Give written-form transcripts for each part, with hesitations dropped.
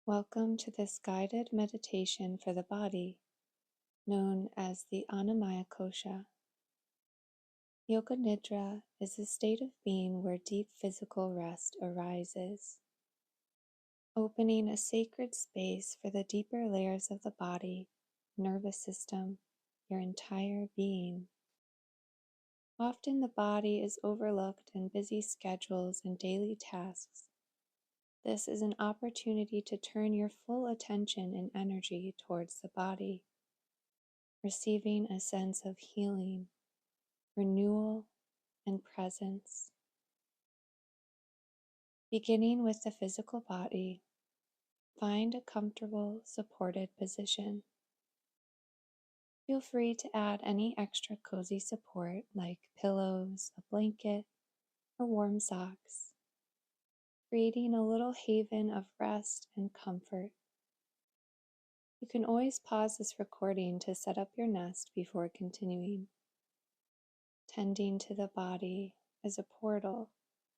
Welcome to this guided meditation for the body, known as the Annamaya Kosha. Yoga Nidra is a state of being where deep physical rest arises, opening a sacred space for the deeper layers of the body, nervous system, your entire being. Often the body is overlooked in busy schedules and daily tasks. This is an opportunity to turn your full attention and energy towards the body, receiving a sense of healing, renewal, and presence. Beginning with the physical body, find a comfortable, supported position. Feel free to add any extra cozy support like pillows, a blanket, or warm socks, creating a little haven of rest and comfort. You can always pause this recording to set up your nest before continuing. Tending to the body is a portal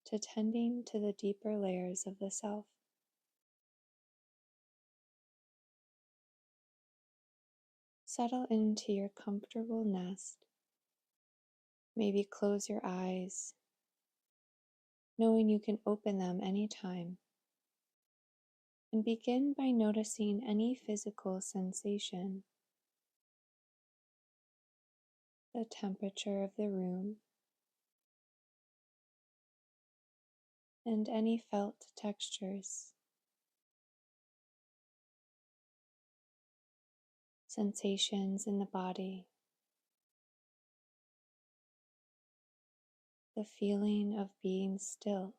to tending to the deeper layers of the self. Settle into your comfortable nest. Maybe close your eyes, knowing you can open them anytime. And begin by noticing any physical sensation, the temperature of the room, and any felt textures. Sensations in the body, the feeling of being still.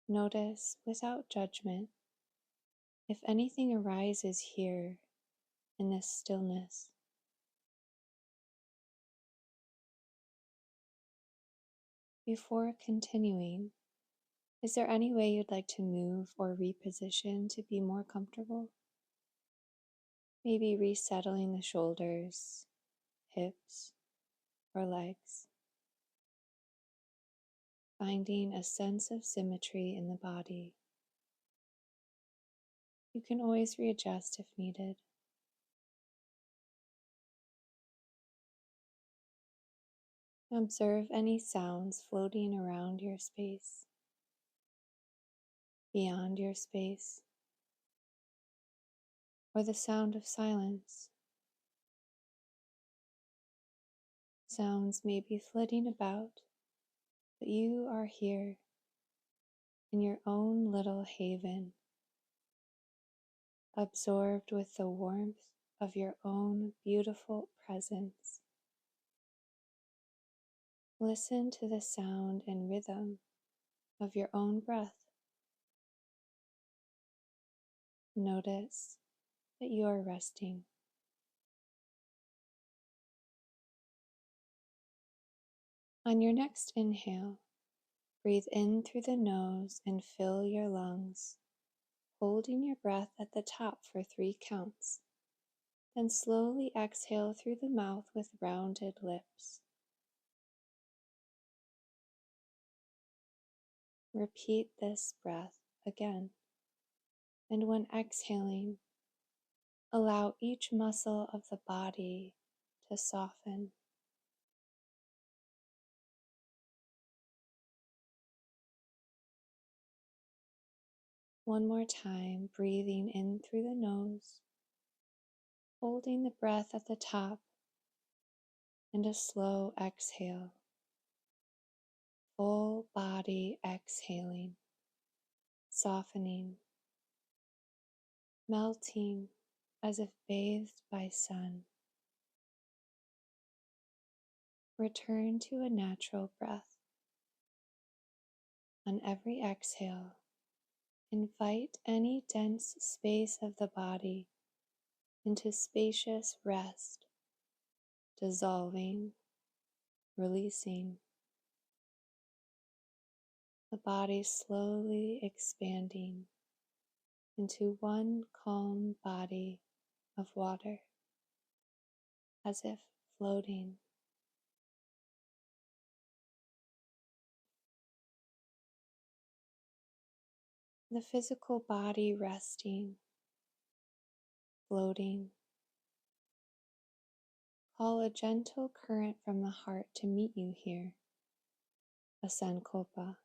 Notice without judgment if anything arises here in this stillness. Before continuing, is there any way you'd like to move or reposition to be more comfortable? Maybe resettling the shoulders, hips, or legs. Finding a sense of symmetry in the body. You can always readjust if needed. Observe any sounds floating around your space, beyond your space, or the sound of silence. Sounds may be flitting about, but you are here in your own little haven, absorbed with the warmth of your own beautiful presence. Listen to the sound and rhythm of your own breath. Notice that you are resting. On your next inhale, breathe in through the nose and fill your lungs, holding your breath at the top for 3 counts. Then slowly exhale through the mouth with rounded lips. Repeat this breath again. And when exhaling, allow each muscle of the body to soften. One more time, breathing in through the nose, holding the breath at the top, and a slow exhale. Full body exhaling, softening, melting as if bathed by sun. Return to a natural breath. On every exhale, invite any dense space of the body into spacious rest, dissolving, releasing. The body slowly expanding into one calm body of water, as if floating. the physical body resting, floating. Call a gentle current from the heart to meet you here, a sankalpa,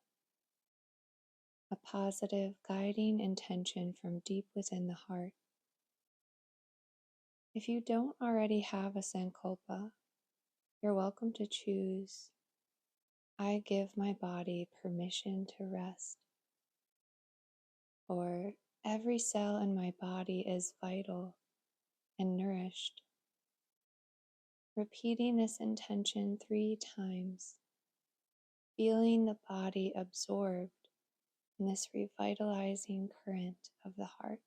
a positive guiding intention from deep within the heart. If you don't already have a sankalpa, you're welcome to choose, I give my body permission to rest, or every cell in my body is vital and nourished. Repeating this intention 3 times, feeling the body absorbed in this revitalizing current of the heart.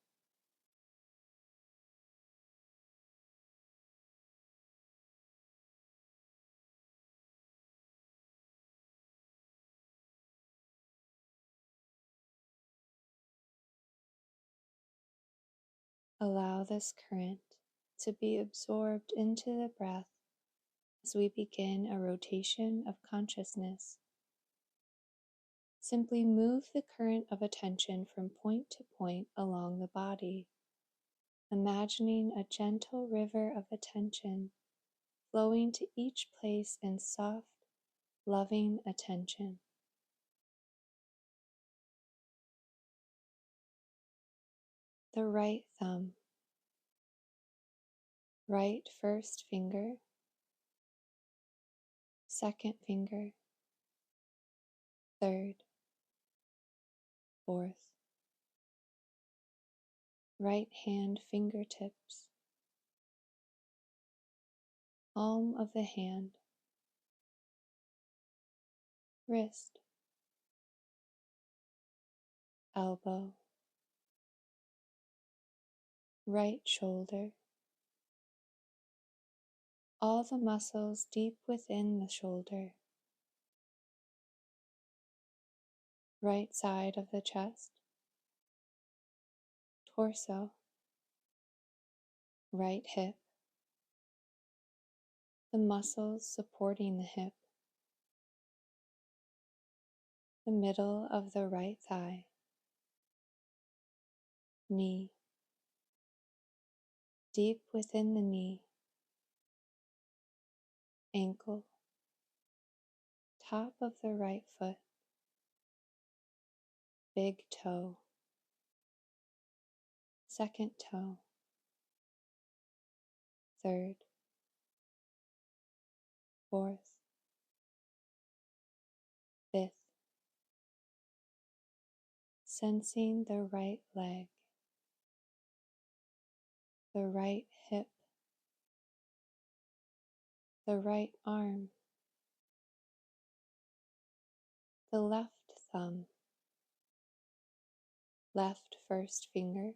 Allow this current to be absorbed into the breath as we begin a rotation of consciousness. Simply move the current of attention from point to point along the body, imagining a gentle river of attention flowing to each place in soft, loving attention. The right thumb, right first finger, second finger, third, fourth, right hand fingertips, palm of the hand, wrist, elbow, right shoulder, all the muscles deep within the shoulder, right side of the chest, torso, right hip, the muscles supporting the hip, the middle of the right thigh, knee, deep within the knee, ankle, top of the right foot, big toe, second toe, third, fourth, fifth, sensing the right leg, the right hip, the right arm, the left thumb, left first finger,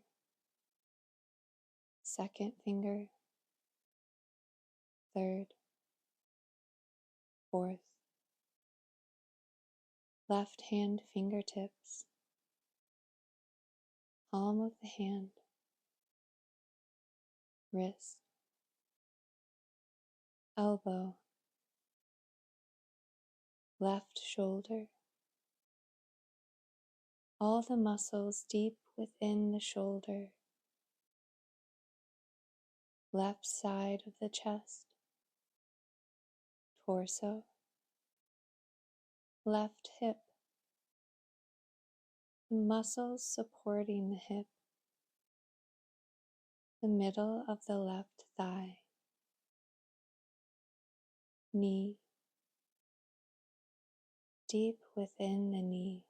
second finger, third, fourth, left hand fingertips, palm of the hand, wrist, elbow, left shoulder, all the muscles deep within the shoulder, left side of the chest, torso, left hip, the muscles supporting the hip, the middle of the left thigh, knee, deep within the knee,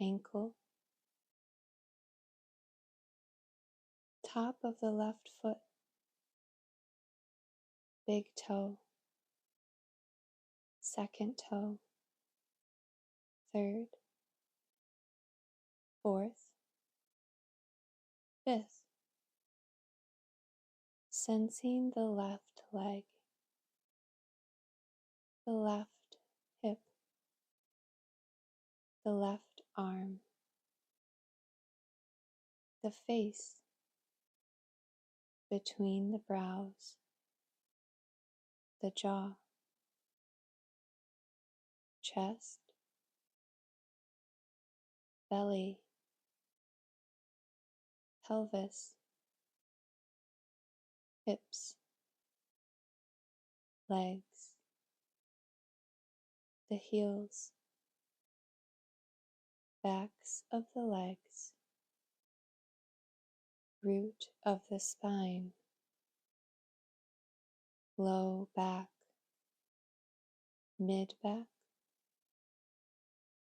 ankle, top of the left foot, big toe, second toe, third, fourth, fifth, sensing the left leg, the left hip, the left arm, the face between the brows, the jaw, chest, belly, pelvis, hips, legs, the heels, backs of the legs, root of the spine, low back, mid back,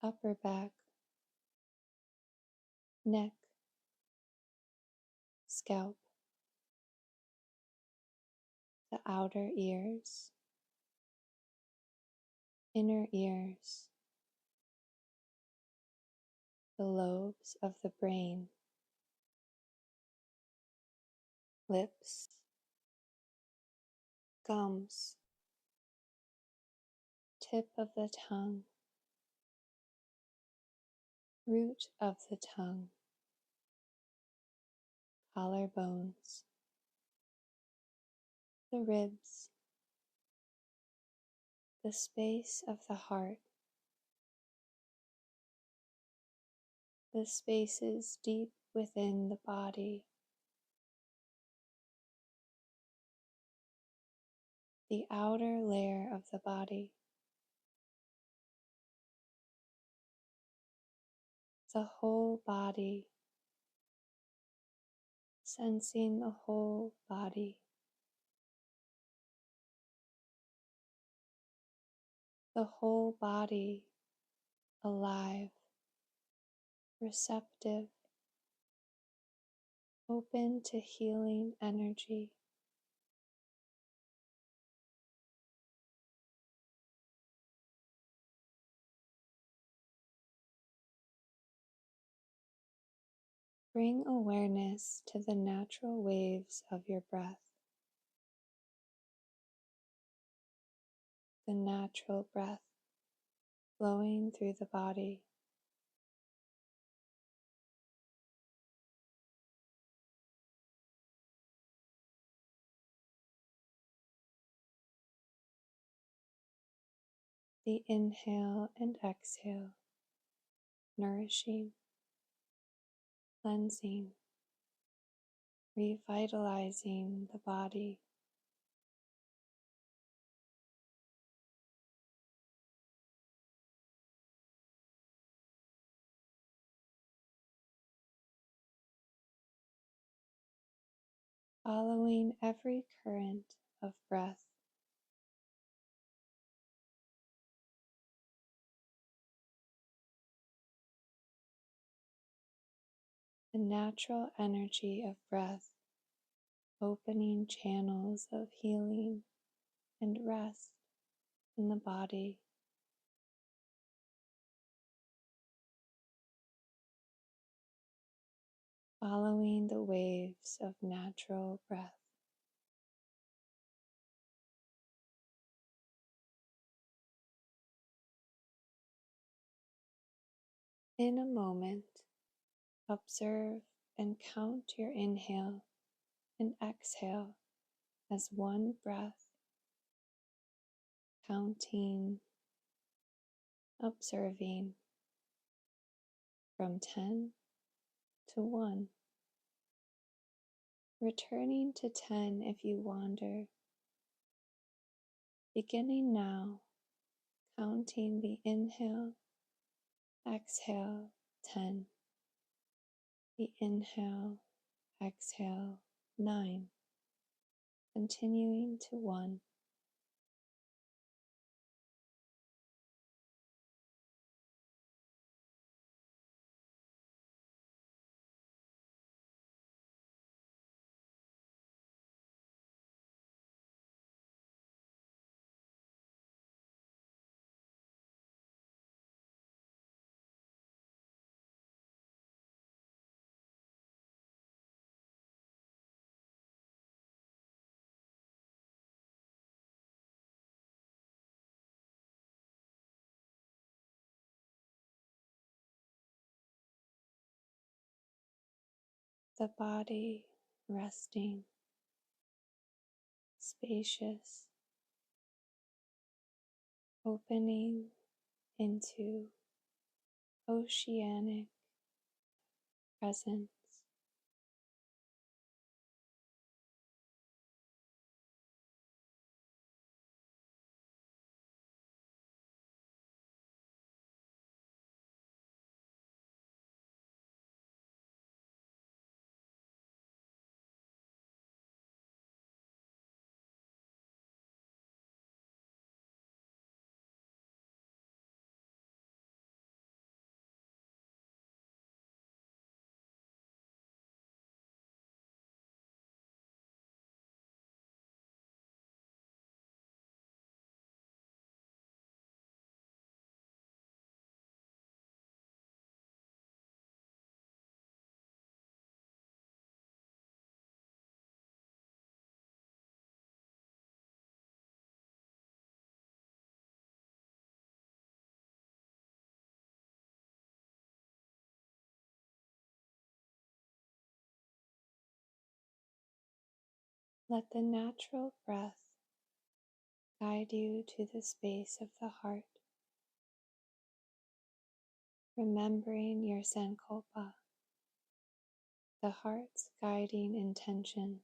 upper back, neck, scalp, the outer ears, inner ears, the lobes of the brain, lips, gums, tip of the tongue, root of the tongue, collarbones, the ribs, the space of the heart, the spaces deep within the body, the outer layer of the body, the whole body, sensing the whole body, the whole body alive, receptive, open to healing energy. Bring awareness to the natural waves of your breath, the natural breath flowing through the body. The inhale and exhale, nourishing, cleansing, revitalizing the body. Following every current of breath, the natural energy of breath, opening channels of healing and rest in the body. Following the waves of natural breath. In a moment, observe and count your inhale and exhale as one breath, counting, observing from 10 to 1. Returning to 10 if you wander. Beginning now, counting the inhale, exhale 10, the inhale, exhale 9, continuing to 1. The body resting, spacious, opening into oceanic presence. Let the natural breath guide you to the space of the heart, remembering your Sankalpa, the heart's guiding intention.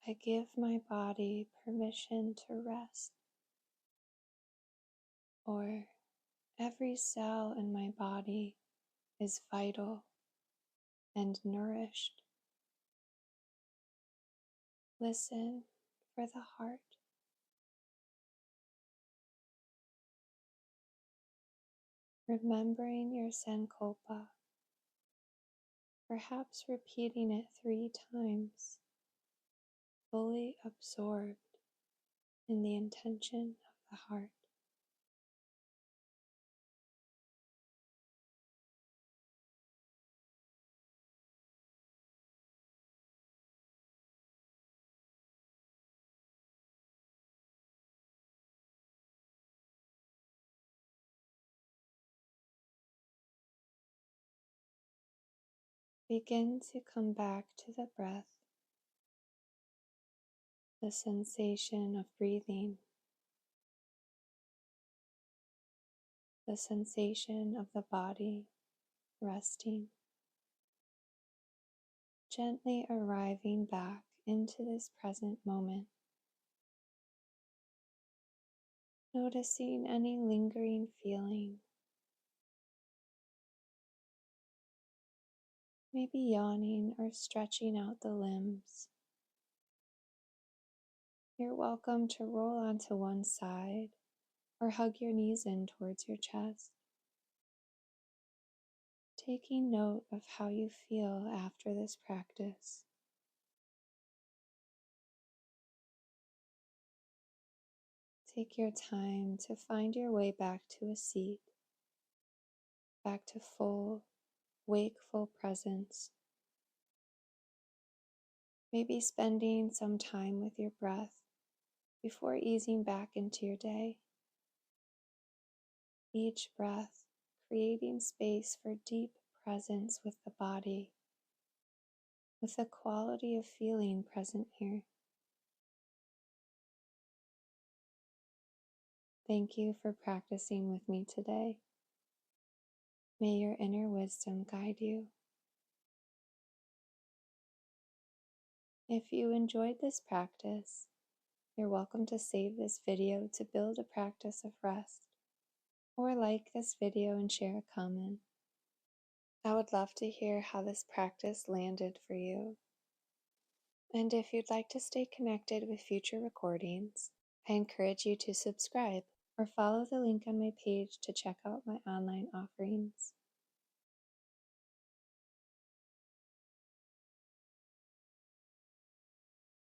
I give my body permission to rest, or every cell in my body is vital and nourished. Listen for the heart. Remembering your Sankalpa, perhaps repeating it 3 times, fully absorbed in the intention of the heart. Begin to come back to the breath, the sensation of breathing, the sensation of the body resting, gently arriving back into this present moment, noticing any lingering feeling, maybe yawning or stretching out the limbs. You're welcome to roll onto one side or hug your knees in towards your chest, taking note of how you feel after this practice. Take your time to find your way back to a seat, back to full, wakeful presence. Maybe spending some time with your breath before easing back into your day. Each breath creating space for deep presence with the body, with the quality of feeling present here. Thank you for practicing with me today. May your inner wisdom guide you. If you enjoyed this practice, you're welcome to save this video to build a practice of rest, or like this video and share a comment. I would love to hear how this practice landed for you. And if you'd like to stay connected with future recordings, I encourage you to subscribe or follow the link on my page to check out my online offerings.